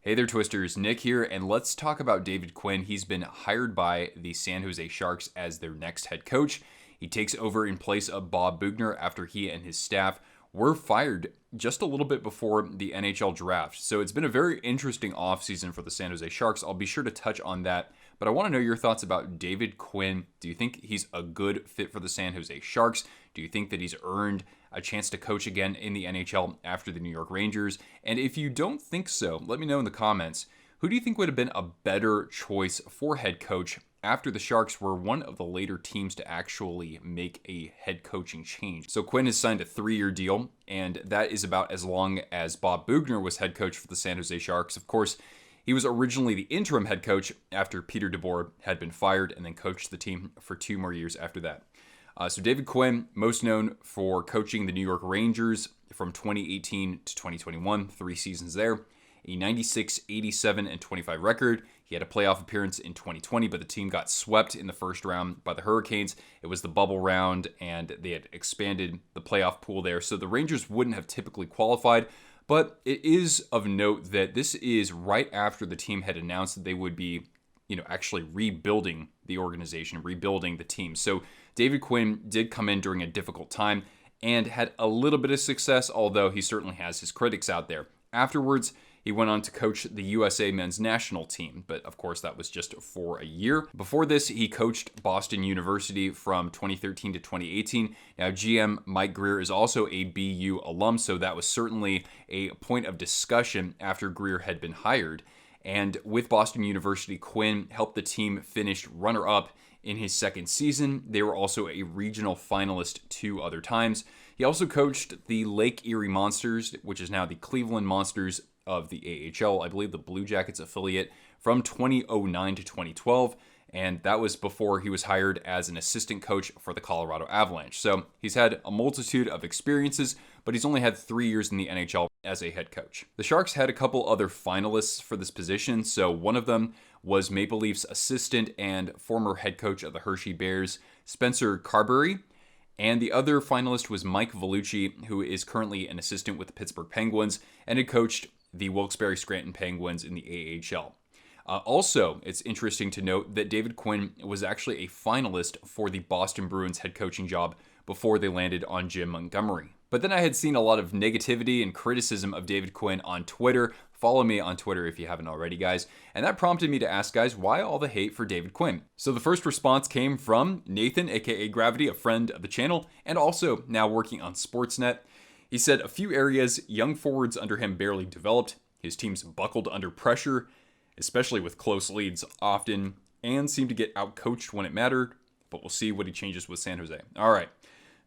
Hey there, Twisters. Nick here, and let's talk about David Quinn. He's been hired by the San Jose Sharks as their next head coach. He takes over in place of Bob Boughner after he and his staff were fired just a little bit before the NHL draft. So it's been a very interesting offseason for the San Jose Sharks. I'll be sure to touch on that, but I want to know your thoughts about David Quinn. Do you think he's a good fit for the San Jose Sharks? Do you think that he's earned a chance to coach again in the NHL after the New York Rangers? And if you don't think so, let me know in the comments. Who do you think would have been a better choice for head coach after the Sharks were one of the later teams to actually make a head coaching change? So Quinn has signed a 3-year deal, and that is about as long as Bob Boughner was head coach for the San Jose Sharks. Of course, he was originally the interim head coach after Peter DeBoer had been fired and then coached the team for 2 more years after that. So David Quinn, most known for coaching the New York Rangers from 2018 to 2021, 3 seasons there, a 96, 87, and 25 record. He had a playoff appearance in 2020, but the team got swept in the first round by the Hurricanes. It was the bubble round, and they had expanded the playoff pool there, so the Rangers wouldn't have typically qualified. But it is of note that this is right after the team had announced that they would be actually rebuilding the organization, rebuilding the team. So David Quinn did come in during a difficult time and had a little bit of success, although he certainly has his critics out there. Afterwards, he went on to coach the USA men's national team, but of course that was just for a year. Before this, he coached Boston University from 2013 to 2018. Now, GM Mike Greer is also a BU alum, so that was certainly a point of discussion after Greer had been hired. And with Boston University, Quinn helped the team finish runner-up in his second season. They were also a regional finalist 2 other times. He also coached the Lake Erie Monsters, which is now the Cleveland Monsters of the AHL, I believe the Blue Jackets affiliate, from 2009 to 2012. And that was before he was hired as an assistant coach for the Colorado Avalanche. So he's had a multitude of experiences, but he's only had 3 years in the NHL as a head coach. The Sharks had a couple other finalists for this position. So one of them was Maple Leafs assistant and former head coach of the Hershey Bears, Spencer Carberry. And the other finalist was Mike Vellucci, who is currently an assistant with the Pittsburgh Penguins and had coached the Wilkes-Barre Scranton Penguins in the AHL. Also, it's interesting to note that David Quinn was actually a finalist for the Boston Bruins head coaching job before they landed on Jim Montgomery. But then I had seen a lot of negativity and criticism of David Quinn on Twitter. Follow me on Twitter if you haven't already, guys. And that prompted me to ask, guys, why all the hate for David Quinn? So the first response came from Nathan, aka Gravity, a friend of the channel, and also now working on Sportsnet. He said a few areas young forwards under him barely developed. His teams buckled under pressure, especially with close leads often, and seemed to get outcoached when it mattered. But we'll see what he changes with San Jose. All right.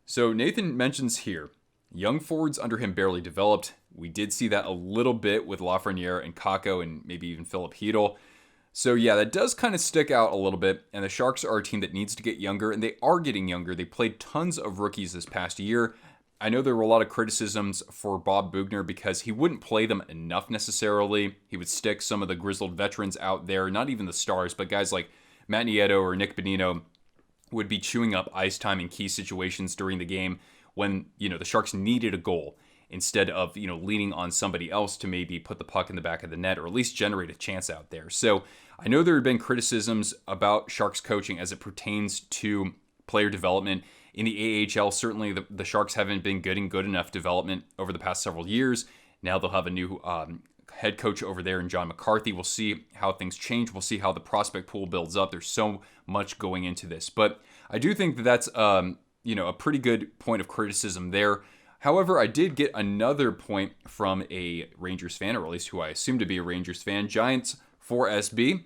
So Nathan mentions here, young forwards under him barely developed. We did see that a little bit with Lafreniere and Kakko and maybe even Philip Hedl. So yeah, that does kind of stick out a little bit. And the Sharks are a team that needs to get younger, and they are getting younger. They played tons of rookies this past year. I know there were a lot of criticisms for Bob Boughner because he wouldn't play them enough necessarily. He would stick some of the grizzled veterans out there, not even the stars, but guys like Matt Nieto or Nick Bonino would be chewing up ice time in key situations during the game when, the Sharks needed a goal instead of, leaning on somebody else to maybe put the puck in the back of the net or at least generate a chance out there. So I know there have been criticisms about Sharks coaching as it pertains to player development. In the AHL, certainly the Sharks haven't been getting good enough development over the past several years. Now they'll have a new head coach over there in John McCarthy. We'll see how things change. We'll see how the prospect pool builds up. There's so much going into this. But I do think that that's a pretty good point of criticism there. However, I did get another point from a Rangers fan, or at least who I assume to be a Rangers fan, Giants4SB.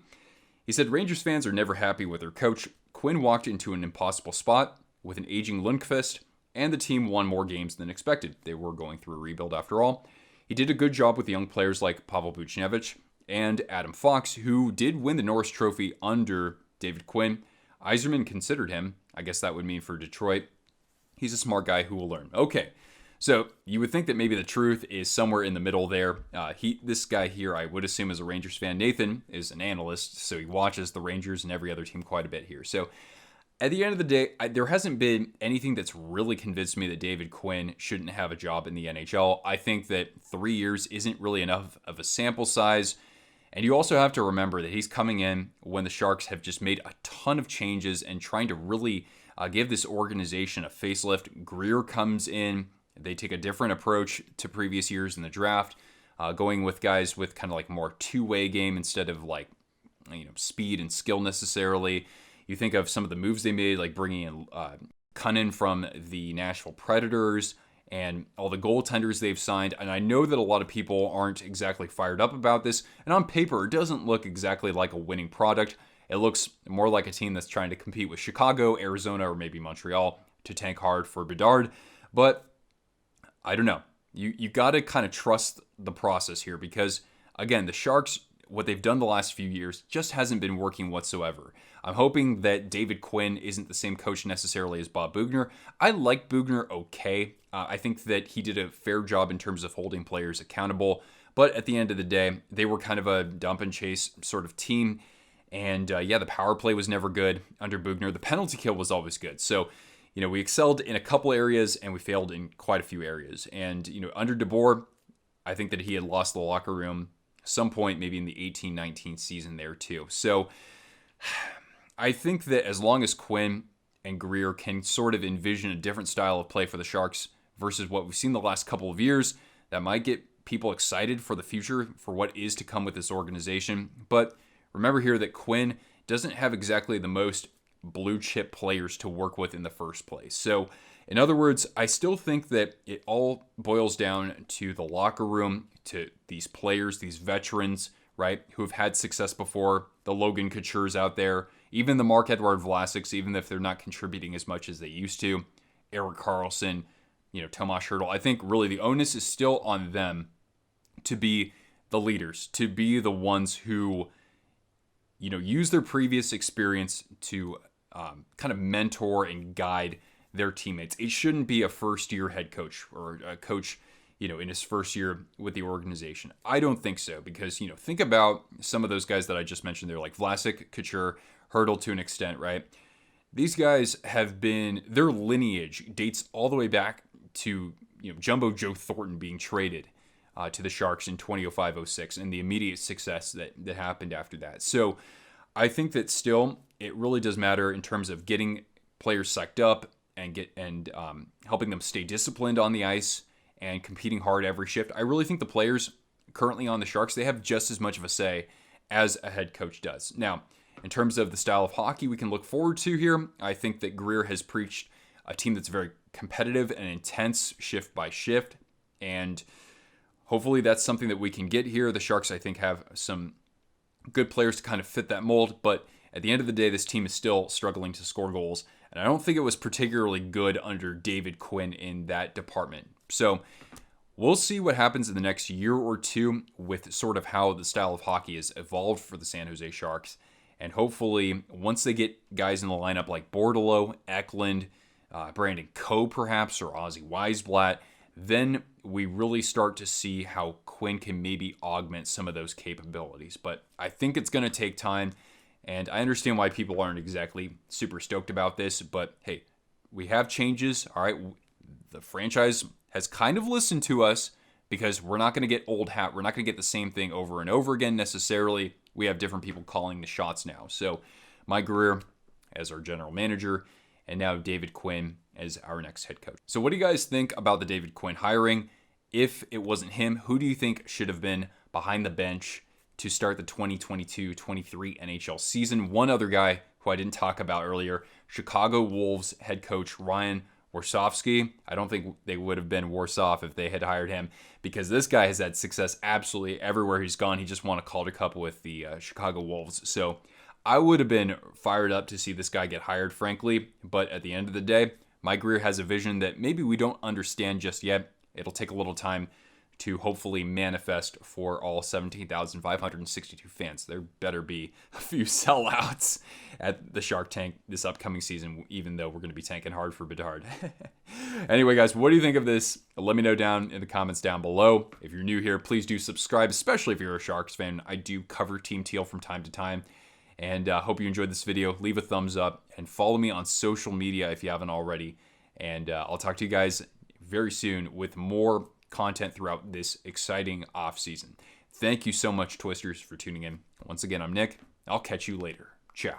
He said, Rangers fans are never happy with their coach. Quinn walked into an impossible spot with an aging Lundqvist, and the team won more games than expected. They were going through a rebuild after all. He did a good job with young players like Pavel Buchnevich and Adam Fox, who did win the Norris Trophy under David Quinn. Yzerman considered him. I guess that would mean for Detroit. He's a smart guy who will learn. Okay, so you would think that maybe the truth is somewhere in the middle there. This guy here, I would assume, is a Rangers fan. Nathan is an analyst, so he watches the Rangers and every other team quite a bit here. So at the end of the day, there hasn't been anything that's really convinced me that David Quinn shouldn't have a job in the NHL. I think that 3 years isn't really enough of a sample size. And you also have to remember that he's coming in when the Sharks have just made a ton of changes and trying to really give this organization a facelift. Greer comes in. They take a different approach to previous years in the draft, going with guys with kind of like more two-way game instead of like, speed and skill necessarily. You think of some of the moves they made, like bringing in Quinn from the Nashville Predators and all the goaltenders they've signed. And I know that a lot of people aren't exactly fired up about this. And on paper, it doesn't look exactly like a winning product. It looks more like a team that's trying to compete with Chicago, Arizona, or maybe Montreal to tank hard for Bedard. But I don't know. You got to kind of trust the process here because, again, the Sharks, what they've done the last few years just hasn't been working whatsoever. I'm hoping that David Quinn isn't the same coach necessarily as Bob Boughner. I like Boughner okay. I think that he did a fair job in terms of holding players accountable. But at the end of the day, they were kind of a dump and chase sort of team. And the power play was never good under Boughner. The penalty kill was always good. So, we excelled in a couple areas and we failed in quite a few areas. And, under DeBoer, I think that he had lost the locker room some point, maybe in the 18-19 season there too. So I think that as long as Quinn and Greer can sort of envision a different style of play for the Sharks versus what we've seen the last couple of years, that might get people excited for the future, for what is to come with this organization. But remember here that Quinn doesn't have exactly the most blue chip players to work with in the first place. So in other words, I still think that it all boils down to the locker room, to these players, these veterans, right, who have had success before, the Logan Coutures out there, even the Marc-Edouard Vlasics, even if they're not contributing as much as they used to, Erik Karlsson, Tomas Hertl. I think really the onus is still on them to be the leaders, to be the ones who, use their previous experience to kind of mentor and guide their teammates. It shouldn't be a first-year head coach or a coach, in his first year with the organization. I don't think so because, think about some of those guys that I just mentioned there, like Vlasic, Couture, Hertl to an extent, right? These guys have been, their lineage dates all the way back to, Jumbo Joe Thornton being traded to the Sharks in 2005-06 and the immediate success that happened after that. So I think that still it really does matter in terms of getting players psyched up and helping them stay disciplined on the ice and competing hard every shift. I really think the players currently on the Sharks, they have just as much of a say as a head coach does. Now, in terms of the style of hockey we can look forward to here, I think that Greer has preached a team that's very competitive and intense shift by shift, and hopefully that's something that we can get here. The Sharks, I think, have some good players to kind of fit that mold, but at the end of the day, this team is still struggling to score goals, and I don't think it was particularly good under David Quinn in that department. So we'll see what happens in the next year or two with sort of how the style of hockey has evolved for the San Jose Sharks. And hopefully, once they get guys in the lineup like Bordeleau, Eklund, Brandon Coe perhaps, or Ozzy Weisblatt, then we really start to see how Quinn can maybe augment some of those capabilities. But I think it's going to take time, and I understand why people aren't exactly super stoked about this. But hey, we have changes, all right? The franchise has kind of listened to us because we're not going to get old hat. We're not going to get the same thing over and over again necessarily. We have different people calling the shots now. So Mike Greer as our general manager, and now David Quinn as our next head coach. So what do you guys think about the David Quinn hiring? If it wasn't him, who do you think should have been behind the bench to start the 2022-23 NHL season? One other guy who I didn't talk about earlier, Chicago Wolves head coach Ryan Warsofsky. I don't think they would have been worse off if they had hired him because this guy has had success absolutely everywhere he's gone. He just won a Calder Cup with the Chicago Wolves. So I would have been fired up to see this guy get hired, frankly. But at the end of the day, Mike Greer has a vision that maybe we don't understand just yet. It'll take a little time to hopefully manifest for all 17,562 fans. There better be a few sellouts at the Shark Tank this upcoming season, even though we're going to be tanking hard for Bedard. Anyway, guys, what do you think of this? Let me know down in the comments down below. If you're new here, please do subscribe, especially if you're a Sharks fan. I do cover Team Teal from time to time. And hope you enjoyed this video. Leave a thumbs up and follow me on social media if you haven't already. And I'll talk to you guys very soon with more content throughout this exciting off season. Thank you so much, Twisters, for tuning in. Once again, I'm Nick. I'll catch you later. Ciao.